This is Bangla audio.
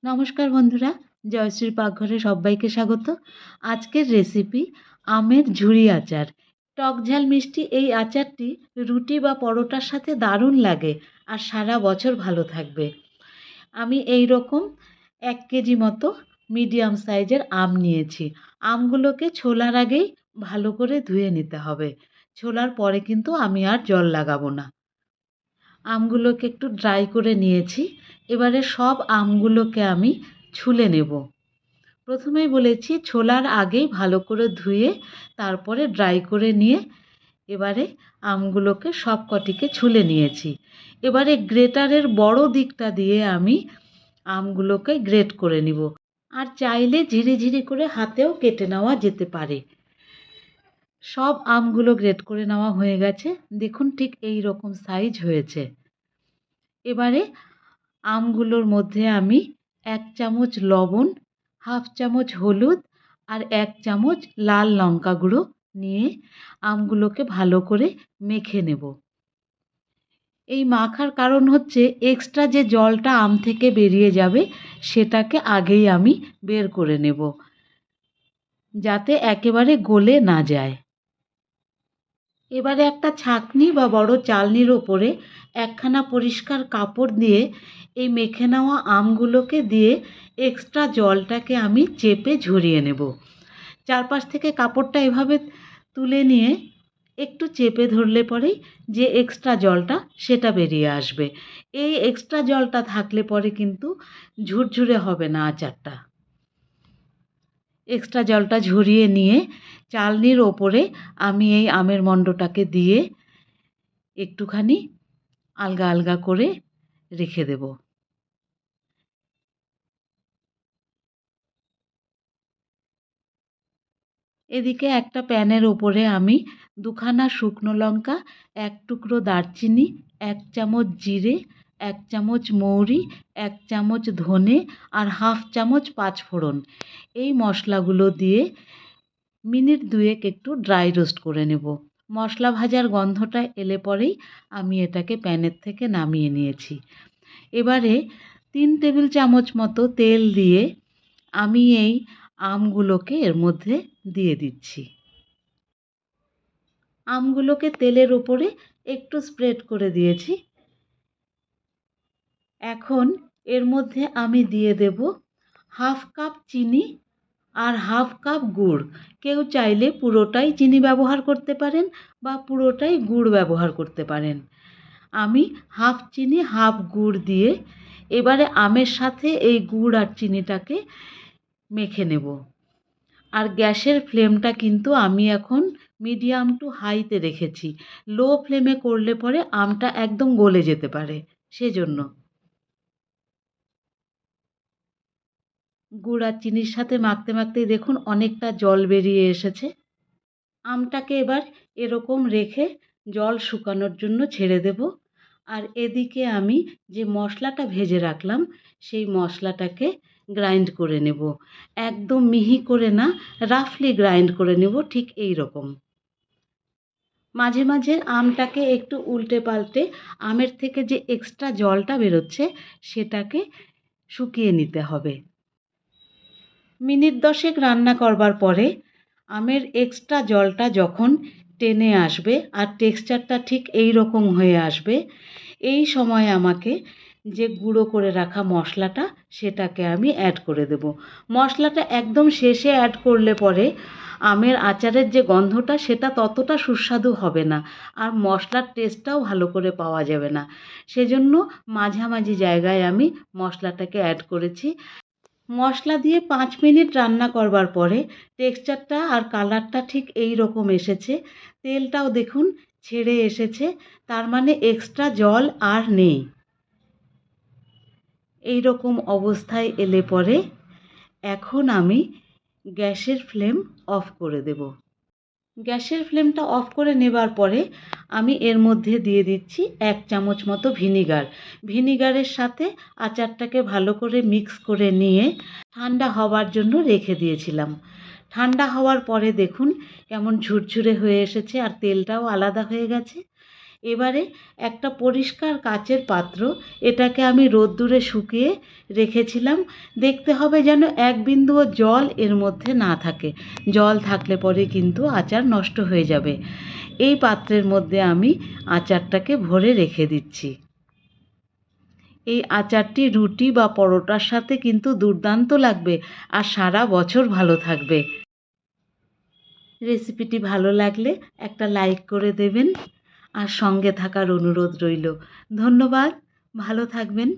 নমস্কার বন্ধুরা, জয়শ্রীর পাকঘরে সবাইকে স্বাগত। আজকের রেসিপি আমের ঝুরি আচার। টক ঝাল মিষ্টি এই আচারটি রুটি বা পরোটার সাথে দারুণ লাগে আর সারা বছর ভালো থাকবে। আমি এই রকম 1 কেজি মতো মিডিয়াম সাইজের আম নিয়েছি। আমগুলোকে ছোলার আগেই ভালো করে ধুয়ে নিতে হবে। ছোলার পরে কিন্তু আমি আর জল লাগাবো না। আমগুলোকে একটু ড্রাই করে নিয়েছি। এবারে সব আমগুলোকে আমি ছুলে নেব। প্রথমেই বলেছি ছোলার আগেই ভালো করে ধুয়ে তারপরে ড্রাই করে নিয়ে এবারে আমগুলোকে সব কটিকে ছুলে নিয়েছি। এবারে গ্রেটারের বড় দিকটা দিয়ে আমি আমগুলোকে গ্রেট করে নিব। আর চাইলে ঝিরিঝিরি করে হাতেও কেটে নেওয়া যেতে পারে। সব আমগুলো গ্রেট করে নেওয়া হয়ে গেছে। দেখুন ঠিক এই রকম সাইজ হয়েছে। এবারে আমগুলোর মধ্যে আমি 1 চামচ লবণ, হাফ চামচ হলুদ আর 1 চামচ লাল লঙ্কা গুঁড়ো নিয়ে আমগুলোকে ভালো করে মেখে নেব। এই মাখার কারণ হচ্ছে এক্সট্রা যে জলটা আম থেকে বেরিয়ে যাবে সেটাকে আগেই আমি বের করে নেব, যাতে একেবারে গলে না যায়। এবারে একটা ছাঁকনি বা বড় চালনির ওপরে একখানা পরিষ্কার কাপড় দিয়ে এই মেখে নেওয়া আমগুলোকে দিয়ে এক্সট্রা জলটাকে আমি চেপে ঝরিয়ে নেব। চারপাশ থেকে কাপড়টা এভাবে তুলে নিয়ে একটু চেপে ধরলে পরেই যে এক্সট্রা জলটা সেটা বেরিয়ে আসবে। এই এক্সট্রা জলটা থাকলে পরে কিন্তু ঝুরঝুরে হবে না আচারটা। এক্সট্রা জলটা ঝরিয়ে নিয়ে চালনির ওপরে আমি এই আমের মণ্ডটাকে দিয়ে একটুখানি আলগা আলগা করে রেখে দেব। এদিকে একটা প্যানের ওপরে আমি 2 খানা শুকনো লঙ্কা, 1 টুকরো দারচিনি, 1 চামচ জিরে, 1 চামচ মৌরি, 1 চামচ ধনে আর হাফ চামচ পাঁচফোড়ন এই মশলাগুলো দিয়ে মিনিট 2 একটু ড্রাই রোস্ট করে নেব। মশলা ভাজার গন্ধটা এলে পরেই আমি এটাকে প্যানের থেকে নামিয়ে নিয়েছি। এবারে 3 টেবিল চামচ মতো তেল দিয়ে আমি এই আমগুলোকে এর মধ্যে দিয়ে দিচ্ছি। আমগুলোকে তেলের ওপরে একটু স্প্রেড করে দিয়েছি। এখন এর মধ্যে আমি দিয়ে দেব হাফ কাপ চিনি আর হাফ কাপ গুড়। কেউ চাইলে পুরোটাই চিনি ব্যবহার করতে পারেন বা পুরোটাই গুড় ব্যবহার করতে পারেন। আমি হাফ চিনি হাফ গুড় দিয়ে এবারে আমের সাথে এই গুড় আর চিনিটাকে মেখে নেব। আর গ্যাসের ফ্লেমটা কিন্তু আমি এখন মিডিয়াম টু হাইতে রেখেছি। লো ফ্লেমে করলে পরে আমটা একদম গলে যেতে পারে, সেজন্য। গুড় আর চিনির সাথে মাখতে মাখতেই দেখুন অনেকটা জল বেরিয়ে এসেছে। আমটাকে এবার এরকম রেখে জল শুকানোর জন্য ছেড়ে দেব। আর এদিকে আমি যে মশলাটা ভেজে রাখলাম সেই মশলাটাকে গ্রাইন্ড করে নেব। একদম মিহি করে না, রাফলি গ্রাইন্ড করে নেব, ঠিক এই রকম। মাঝে মাঝে আমটাকে একটু উল্টে পাল্টে আমের থেকে যে এক্সট্রা জলটা বেরোচ্ছে সেটাকে শুকিয়ে নিতে হবে। মিনিট 10 রান্না করবার পরে আমের এক্সট্রা জলটা যখন টেনে আসবে আর টেক্সচারটা ঠিক এই রকম হয়ে আসবে, এই সময় আমাকে যে গুঁড়ো করে রাখা মশলাটা সেটাকে আমি অ্যাড করে দেব। মশলাটা একদম শেষে অ্যাড করলে পরে আমের আচারের যে গন্ধটা সেটা ততটা সুস্বাদু হবে না, আর মশলার টেস্টটাও ভালো করে পাওয়া যাবে না। সেজন্য মাঝামাঝি জায়গায় আমি মশলাটাকে অ্যাড করেছি। মশলা দিয়ে 5 মিনিট রান্না করবার পরে টেক্সচারটা আর কালারটা ঠিক এই রকম এসেছে। তেলটাও দেখুন ছেড়ে এসেছে, তার মানে এক্সট্রা জল আর নেই। এই রকম অবস্থায় এলে পরে এখন আমি গ্যাসের ফ্লেম অফ করে দেব। গ্যাসের ফ্লেমটা অফ করে নেবার পরে আমি এর মধ্যে দিয়ে দিচ্ছি 1 চামচ মতো ভিনিগার। ভিনিগারের সাথে আচারটাকে ভালো করে মিক্স করে নিয়ে ঠান্ডা হওয়ার জন্য রেখে দিয়েছিলাম। ঠান্ডা হওয়ার পরে দেখুন কেমন ঝুরঝুরে হয়ে এসেছে আর তেলটাও আলাদা হয়ে গেছে। এবারে একটা পরিষ্কার কাচের পাত্র, এটাকে আমি রোদ্দুরে শুকিয়ে রেখেছিলাম। দেখতে হবে যেন এক বিন্দুও জল এর মধ্যে না থাকে। জল থাকলে পরে কিন্তু আচার নষ্ট হয়ে যাবে। এই পাত্রের মধ্যে আমি আচারটাকে ভরে রেখে দিচ্ছি। এই আচারটি রুটি বা পরোটার সাথে কিন্তু দুর্দান্ত লাগবে আর সারা বছর ভালো থাকবে। রেসিপিটি ভালো লাগলে একটা লাইক করে দেবেন আর সঙ্গে থাকার অনুরোধ রইল। ধন্যবাদ, ভালো থাকবেন।